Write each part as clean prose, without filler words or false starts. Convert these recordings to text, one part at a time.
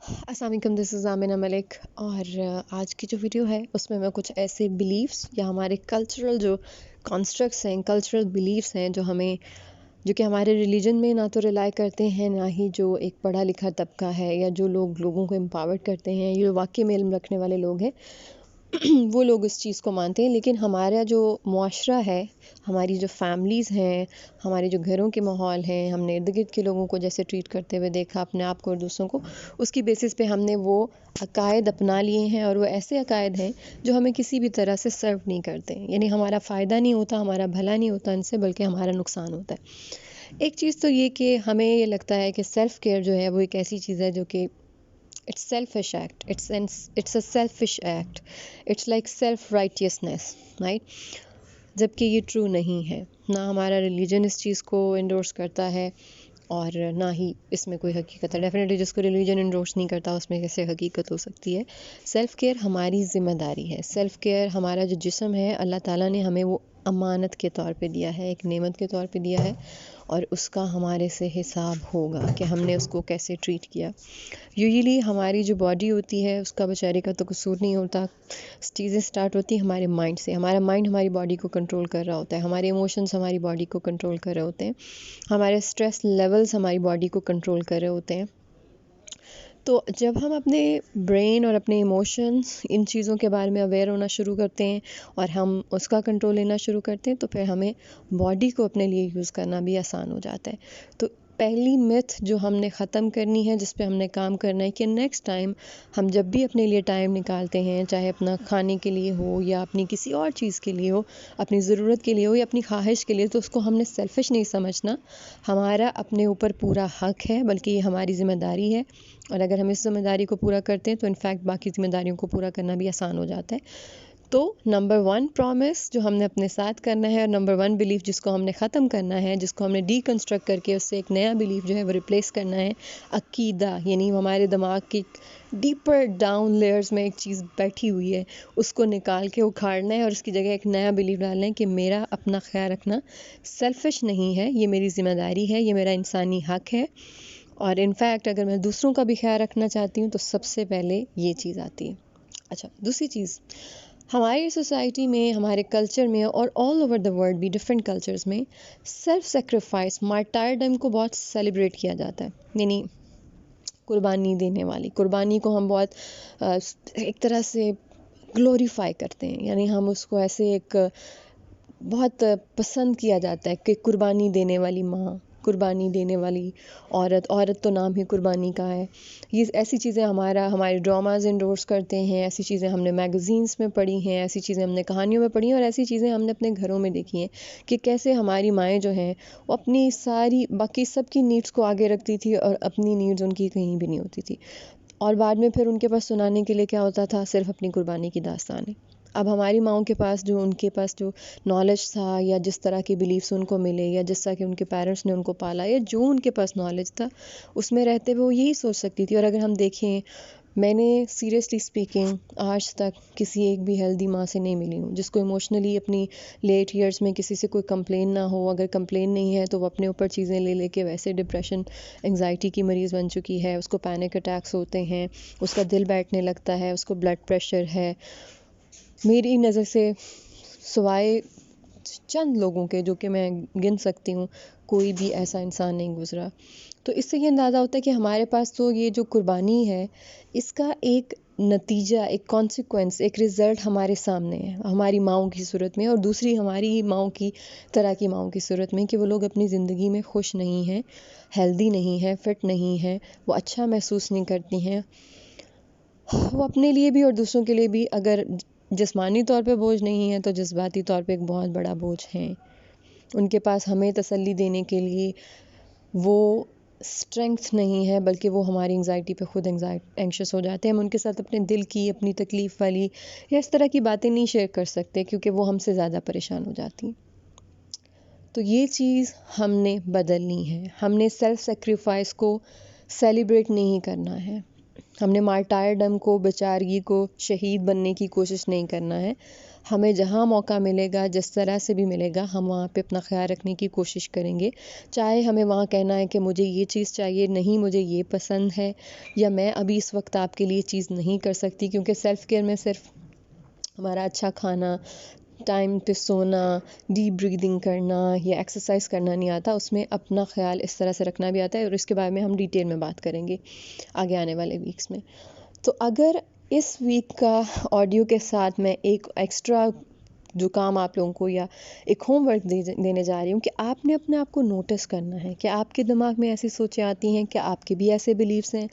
अस्सलाम वालेकुम, this is Amina Malik. और आज की जो वीडियो है उसमें मैं कुछ ऐसे बिलीव्स या हमारे कल्चरल जो कॉन्स्ट्रक्ट्स हैं, कल्चरल बिलीव्स हैं जो कि हमारे रिलीजन में ना तो रिलाई करते हैं, ना ही जो एक पढ़ा लिखा तबका है या जो लोगों को एम्पावर्ड करते हैं, ये वाकई में इल्म रखने वाले लोग हैं वो लोग इस चीज़ को मानते हैं। लेकिन हमारा जो मुआशरा है, हमारी जो फैमिलीज़ हैं, हमारे जो घरों के माहौल हैं, हमने इर्द गिर्द के लोगों को जैसे ट्रीट करते हुए देखा अपने आप को और दूसरों को, उसकी बेसिस पे हमने वो अकायद अपना लिए हैं। और वो ऐसे अकायद हैं जो हमें किसी भी तरह से सर्व नहीं करते, यानी हमारा फ़ायदा नहीं होता, हमारा भला नहीं होता इनसे, बल्कि हमारा नुकसान होता है। एक चीज़ तो ये कि हमें ये लगता है कि सेल्फ़ केयर जो है वो एक ऐसी चीज़ है जो कि it's selfish act, it's a selfish act, it's like self righteousness, right? जबकि ये ट्रू नहीं है। ना हमारा रिलीजन इस चीज़ को इंडोर्स करता है और ना ही इसमें कोई हकीकत है। डेफिनेटली जिसको रिलीजन इंडोर्स नहीं करता उसमें कैसे हकीकत हो सकती है। सेल्फ़ केयर हमारी ज़िम्मेदारी है। सेल्फ़ केयर हमारा जो जिस्म है, अल्लाह ताला ने हमें वो अमानत के तौर पे दिया है, एक नेमत के तौर पे दिया है, और उसका हमारे से हिसाब होगा कि हमने उसको कैसे ट्रीट किया। यूजुअली हमारी जो बॉडी होती है उसका बेचारे का तो कसूर नहीं होता। चीज़ें स्टार्ट होती हैं हमारे माइंड से। हमारा माइंड हमारी बॉडी को कंट्रोल कर रहा होता है, हमारे इमोशंस हमारी बॉडी को कंट्रोल कर रहे होते हैं, हमारे स्ट्रेस लेवल्स हमारी बॉडी को कंट्रोल कर रहे होते हैं। तो जब हम अपने ब्रेन और अपने इमोशंस इन चीज़ों के बारे में अवेयर होना शुरू करते हैं और हम उसका कंट्रोल लेना शुरू करते हैं, तो फिर हमें बॉडी को अपने लिए यूज़ करना भी आसान हो जाता है। तो पहली मिथ जो हमने ख़त्म करनी है, जिस पे हमने काम करना है, कि नेक्स्ट टाइम हम जब भी अपने लिए टाइम निकालते हैं, चाहे अपना खाने के लिए हो या अपनी किसी और चीज़ के लिए हो, अपनी ज़रूरत के लिए हो या अपनी ख्वाहिश के लिए, तो उसको हमने सेल्फिश नहीं समझना। हमारा अपने ऊपर पूरा हक है, बल्कि ये हमारी ज़िम्मेदारी है। और अगर हम इस ज़िम्मेदारी को पूरा करते हैं तो इनफैक्ट बाकी ज़िम्मेदारियों को पूरा करना भी आसान हो जाता है। तो नंबर 1 प्रॉमिस जो हमने अपने साथ करना है, और नंबर 1 बिलीफ जिसको हमने ख़त्म करना है, जिसको हमने डीकंस्ट्रक्ट करके उससे एक नया बिलीफ जो है वो रिप्लेस करना है, अकीदा। यानी हमारे दिमाग की डीपर डाउन लेयर्स में एक चीज़ बैठी हुई है, उसको निकाल के उखाड़ना है और उसकी जगह एक नया बिलीफ डालना है कि मेरा अपना ख्याल रखना सेल्फिश नहीं है, ये मेरी ज़िम्मेदारी है, ये मेरा इंसानी हक है। और इनफैक्ट अगर मैं दूसरों का भी ख्याल रखना चाहती हूँ तो सबसे पहले ये चीज़ आती है। अच्छा, दूसरी चीज़, हमारी सोसाइटी में, हमारे कल्चर में और ऑल ओवर द वर्ल्ड भी डिफरेंट कल्चर्स में सेल्फ सेक्रीफाइस, मार्टारडम को बहुत सेलिब्रेट किया जाता है। यानी कुर्बानी देने वाली, कुर्बानी को हम बहुत एक तरह से ग्लोरीफाई करते हैं। यानी हम उसको ऐसे एक बहुत पसंद किया जाता है कि कुर्बानी देने वाली माँ, कुर्बानी देने वाली औरत, औरत तो नाम ही कुर्बानी का है। ये ऐसी चीज़ें हमारे ड्रामाज इंडोर्स करते हैं, ऐसी चीज़ें हमने मैगज़ीन्स में पढ़ी हैं, ऐसी चीज़ें हमने कहानियों में पढ़ी हैं, और ऐसी चीज़ें हमने अपने घरों में देखी हैं कि कैसे हमारी माएँ जो हैं वो अपनी सारी बाकी सबकी नीड्स को आगे रखती थी और अपनी नीड्स उनकी कहीं भी नहीं होती थी। और बाद में फिर उनके पास सुनाने के लिए क्या होता था? सिर्फ अपनी कुर्बानी की दास्तानें। अब हमारी माँओं के पास उनके पास जो नॉलेज था, या जिस तरह के बिलीफ्स उनको मिले, या जिस तरह के उनके पेरेंट्स ने उनको पाला, या जो उनके पास नॉलेज था, उसमें रहते हुए वो यही सोच सकती थी। और अगर हम देखें, मैंने सीरियसली स्पीकिंग आज तक किसी एक भी हेल्दी माँ से नहीं मिली हूँ जिसको इमोशनली अपनी लेट ईयर्स में किसी से कोई कंप्लेन ना हो। अगर कंप्लेन नहीं है तो वो अपने ऊपर चीज़ें ले लेके वैसे डिप्रेशन, एंग्जाइटी की मरीज़ बन चुकी है, उसको पैनिक अटैक्स होते हैं, उसका दिल बैठने लगता है, उसको ब्लड प्रेशर है। मेरी नज़र से सिवाय चंद लोगों के, जो कि मैं गिन सकती हूँ, कोई भी ऐसा इंसान नहीं गुजरा। तो इससे ये अंदाज़ा होता है कि हमारे पास तो ये जो कुर्बानी है, इसका एक नतीजा, एक कॉन्सिक्वेंस, एक रिज़ल्ट हमारे सामने है, हमारी माँओं की सूरत में, और दूसरी हमारी माँओं की तरह की माँओं की सूरत में, कि वो लोग अपनी ज़िंदगी में खुश नहीं हैं, हेल्दी नहीं हैं, फिट नहीं हैं, वो अच्छा महसूस नहीं करती हैं। वो अपने लिए भी और दूसरों के लिए भी अगर जिस्मानी तौर पे बोझ नहीं है तो जज्बाती तौर पे एक बहुत बड़ा बोझ हैं। उनके पास हमें तसल्ली देने के लिए वो स्ट्रेंथ नहीं है, बल्कि वो हमारी एंग्जाइटी पे खुद एंग्शियस हो जाते हैं। हम उनके साथ अपने दिल की, अपनी तकलीफ़ वाली या इस तरह की बातें नहीं शेयर कर सकते, क्योंकि वो हमसे ज़्यादा परेशान हो जाती हैं। तो ये चीज़ हमने बदलनी है। हमने सेल्फ सेक्रीफाइस को सेलिब्रेट नहीं करना है। हमने मार्टायरडम को, बेचारगी को, शहीद बनने की कोशिश नहीं करना है। ہمیں جہاں موقع ملے گا، جس طرح سے بھی ملے گا، ہم وہاں پہ اپنا خیال رکھنے کی کوشش کریں گے. چاہے ہمیں وہاں کہنا ہے کہ مجھے یہ چیز چاہیے، نہیں مجھے یہ پسند ہے، یا میں ابھی اس وقت آپ کے لیے چیز نہیں کر سکتی. کیونکہ سیلف کیئر میں صرف ہمارا اچھا کھانا، ٹائم پہ سونا، ڈیپ بریدنگ کرنا یا ایکسرسائز کرنا نہیں آتا. اس میں اپنا خیال اس طرح سے رکھنا بھی آتا ہے، اور اس کے بارے میں ہم ڈیٹیل میں بات کریں گے آگے آنے والے ویکس میں. تو اگر اس ویک کا آڈیو کے ساتھ میں ایک ایکسٹرا جو کام آپ لوگوں کو یا ایک ہوم ورک دینے جا رہی ہوں، کہ آپ نے اپنے آپ کو نوٹس کرنا ہے کہ آپ کے دماغ میں ایسی سوچیں آتی ہیں کہ آپ کے بھی ایسے بلیفس ہیں،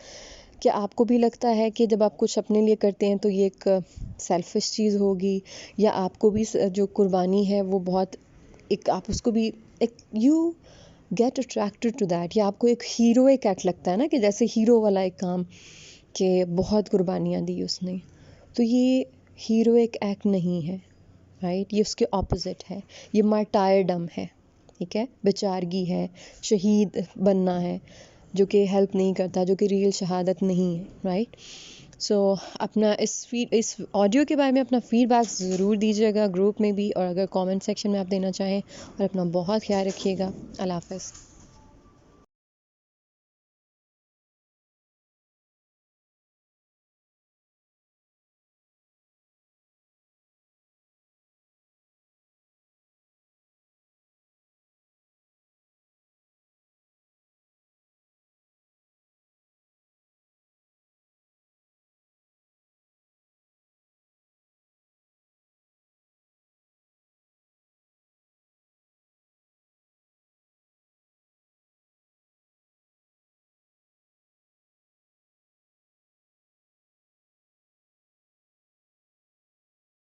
کہ آپ کو بھی لگتا ہے کہ جب آپ کچھ اپنے لیے کرتے ہیں تو یہ ایک سیلفش چیز ہوگی، یا آپ کو بھی جو قربانی ہے وہ بہت ایک، آپ اس کو بھی ایک you get attracted to that, یا آپ کو ایک ہیروئک ایکٹ لگتا ہے نا، کہ جیسے ہیرو والا ایک کام کہ بہت قربانیاں دی اس نے. تو یہ ہیروئک ایکٹ نہیں ہے، رائٹ؟ یہ اس کے اپوزٹ ہے، یہ مارٹائرڈم ہے. ٹھیک ہے، بیچارگی ہے، شہید بننا ہے، جو کہ ہیلپ نہیں کرتا، جو کہ ریئل شہادت نہیں ہے، رائٹ؟ سو اپنا اس آڈیو کے بارے میں اپنا فیڈ بیک ضرور دیجیے گا گروپ میں بھی، اور اگر کامنٹ سیکشن میں آپ دینا چاہیں. اور اپنا بہت خیال رکھیے گا. اللہ حافظ.